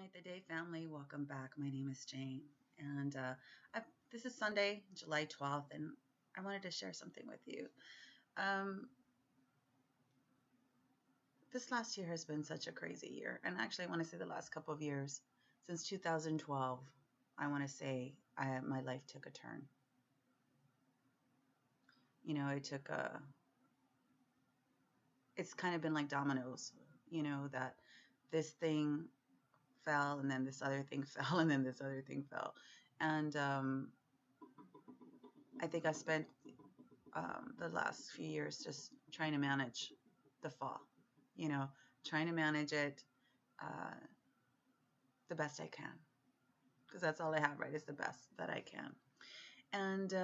Ignite the Day family, welcome back. My name is Jane, and this is Sunday, July 12th, and I wanted to share something with you. Um, this last year has been such a crazy year, and actually, I want to say the last couple of years, since 2012, I want to say my life took a turn. It took it's kind of been like dominoes, that this thing fell, and then this other thing fell, and then this other thing fell. And I think I spent the last few years just trying to manage the fall, you know, trying to manage it uh, the best I can, because that's all I have, right? Is the best that I can. And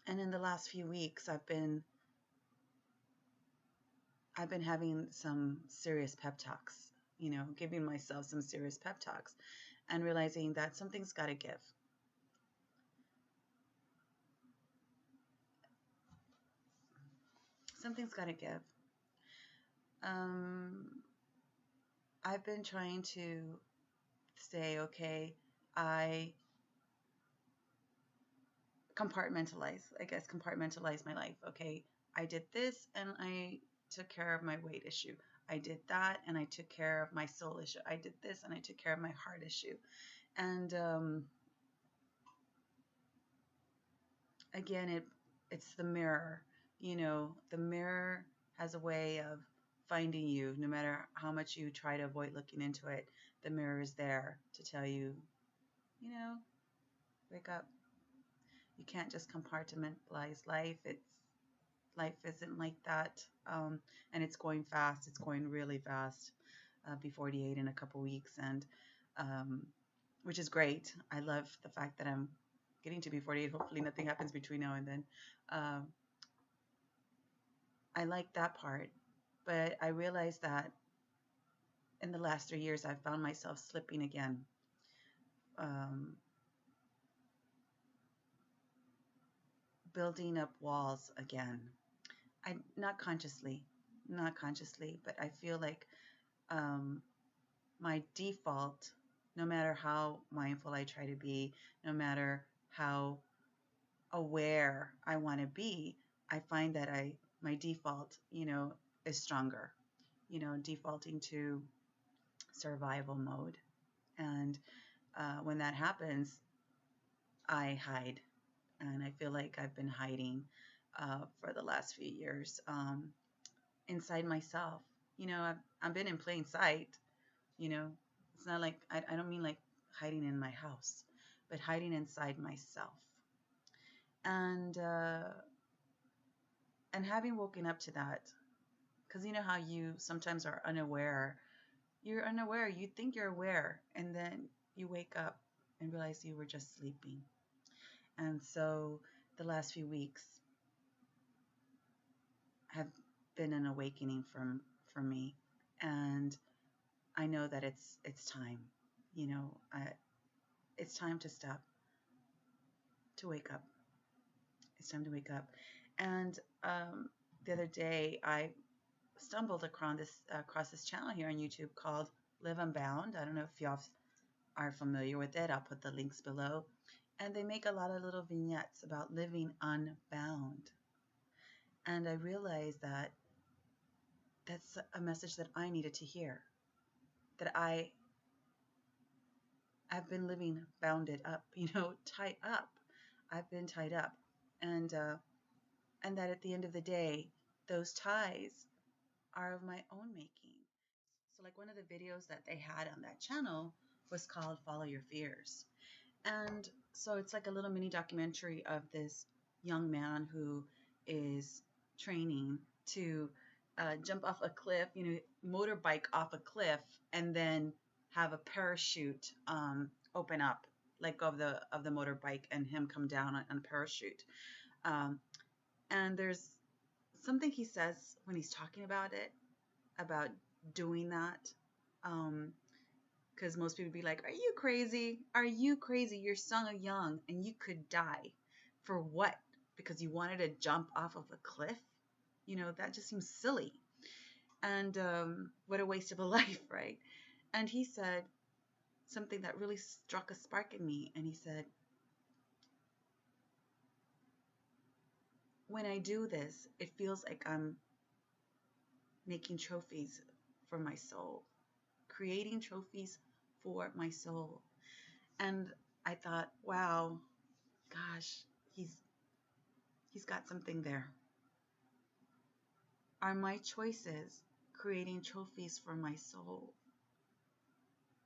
and in the last few weeks, I've been having some serious pep talks, giving myself some serious pep talks, and realizing that something's got to give. Something's got to give. Um, I've been trying to say, okay, I compartmentalize my life. Okay, I did this and I took care of my weight issue. I did that and I took care of my soul issue. I did this and I took care of my heart issue. And again, it's the mirror. The mirror has a way of finding you. No matter how much you try to avoid looking into it, the mirror is there to tell you, you know, wake up. You can't just compartmentalize life. Life isn't like that, and it's going fast. It's going really fast. Be 48 in a couple weeks, and um, which is great. I love the fact that I'm getting to be 48. Hopefully, nothing happens between now and then. Um, I like that part, but I realized that in the last 3 years, I've found myself slipping again. Um, Building up walls again. I not consciously, but I feel like um, my default, no matter how mindful I try to be, no matter how aware I want to be, I find that my default, is stronger, defaulting to survival mode. And when that happens, I hide. And I feel like I've been hiding for the last few years inside myself. I've been in plain sight. You know, it's not like I don't mean like hiding in my house, but hiding inside myself. And having woken up to that, because you know how you sometimes are unaware. You're unaware. You think you're aware, and then you wake up and realize you were just sleeping. And so the last few weeks have been an awakening for me, and I know that it's time. It's time to stop, to wake up. It's time to wake up. And the other day, I stumbled across this channel here on YouTube called Live Unbound. I don't know if y'all are familiar with it. I'll put the links below. And they make a lot of little vignettes about living unbound. And I realized that that's a message that I needed to hear. That I've been living bounded up, tied up. I've been tied up. And that at the end of the day, those ties are of my own making. So like one of the videos that they had on that channel was called Follow Your Fears. And so it's like a little mini documentary of this young man who is training to jump off a cliff, motorbike off a cliff, and then have a parachute open up, let go of the motorbike, and him come down on a parachute. And there's something he says when he's talking about it, about doing that. Because most people be like, are you crazy? Are you crazy? You're so young and you could die. For what? Because you wanted to jump off of a cliff? That just seems silly. And what a waste of a life, right? And he said something that really struck a spark in me. And he said, when I do this, it feels like I'm making trophies for my soul, creating trophies for my soul. And I thought, wow, gosh, he's got something there. Are my choices creating trophies for my soul?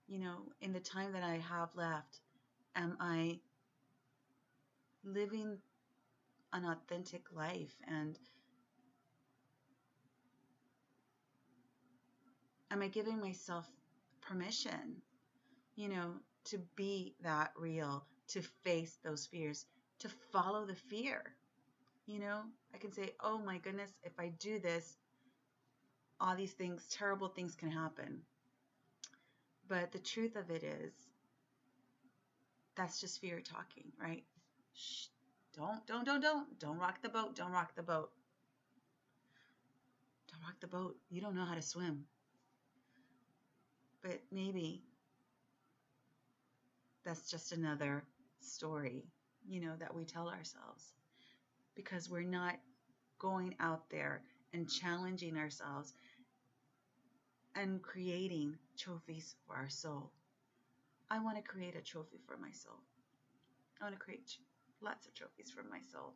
You know, in the time that I have left, am I living an authentic life? And am I giving myself permission, you know, to be that real, to face those fears, to follow the fear? You know, I can say, oh my goodness, if I do this, all these things, terrible things can happen. But the truth of it is, that's just fear talking, right? Shh, don't rock the boat. Don't rock the boat. Don't rock the boat. You don't know how to swim. But maybe that's just another story, you know, that we tell ourselves because we're not going out there and challenging ourselves and creating trophies for our soul. I want to create a trophy for my soul. I want to create lots of trophies for my soul.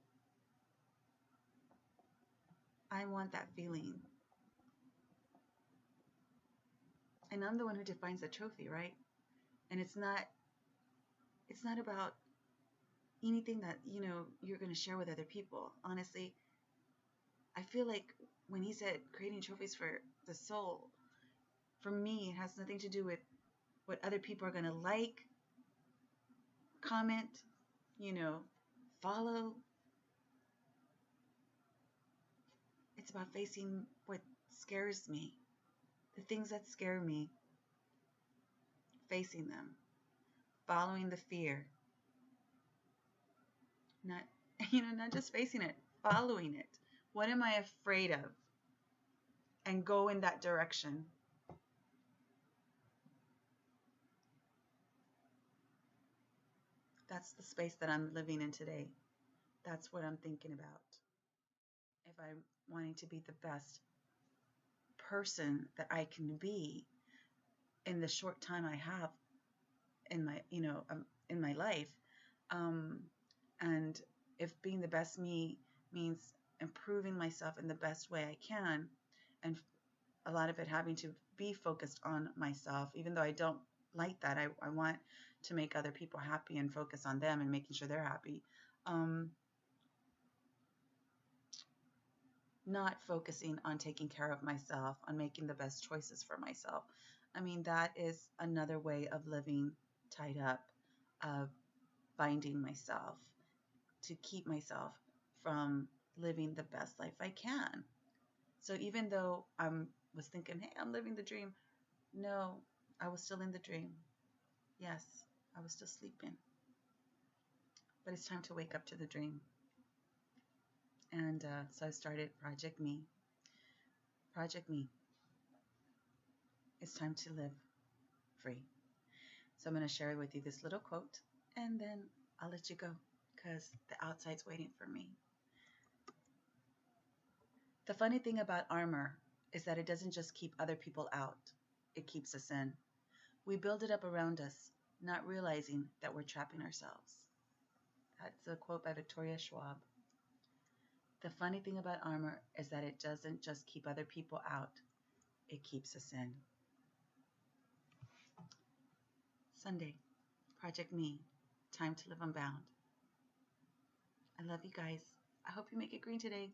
I want that feeling. And I'm the one who defines the trophy, right? And it's not about anything that, you know, you're going to share with other people. Honestly, I feel like when he said creating trophies for the soul, for me, it has nothing to do with what other people are going to like, comment, you know, follow. It's about facing what scares me, the things that scare me, facing them, following the fear, not, you know, not just facing it, following it. What am I afraid of? And go in that direction. That's the space that I'm living in today. That's what I'm thinking about. If I'm wanting to be the best person that I can be in the short time I have in my, you know, in my life, um, and if being the best me means improving myself in the best way I can, and a lot of it having to be focused on myself, even though I don't like that. I want to make other people happy and focus on them and making sure they're happy. Not focusing on taking care of myself, on making the best choices for myself. I mean, that is another way of living tied up, of binding myself to keep myself from living the best life I can. So even though I was thinking, hey, I'm living the dream, no, I was still in the dream. Yes, I was still sleeping. But it's time to wake up to the dream. And so I started Project Me. Project Me. It's time to live free. So I'm going to share with you this little quote, and then I'll let you go because the outside's waiting for me. The funny thing about armor is that it doesn't just keep other people out, it keeps us in. We build it up around us, not realizing that we're trapping ourselves. That's a quote by Victoria Schwab. The funny thing about armor is that it doesn't just keep other people out, it keeps us in. Sunday, Project Me, time to live unbound. I love you guys. I hope you make it green today.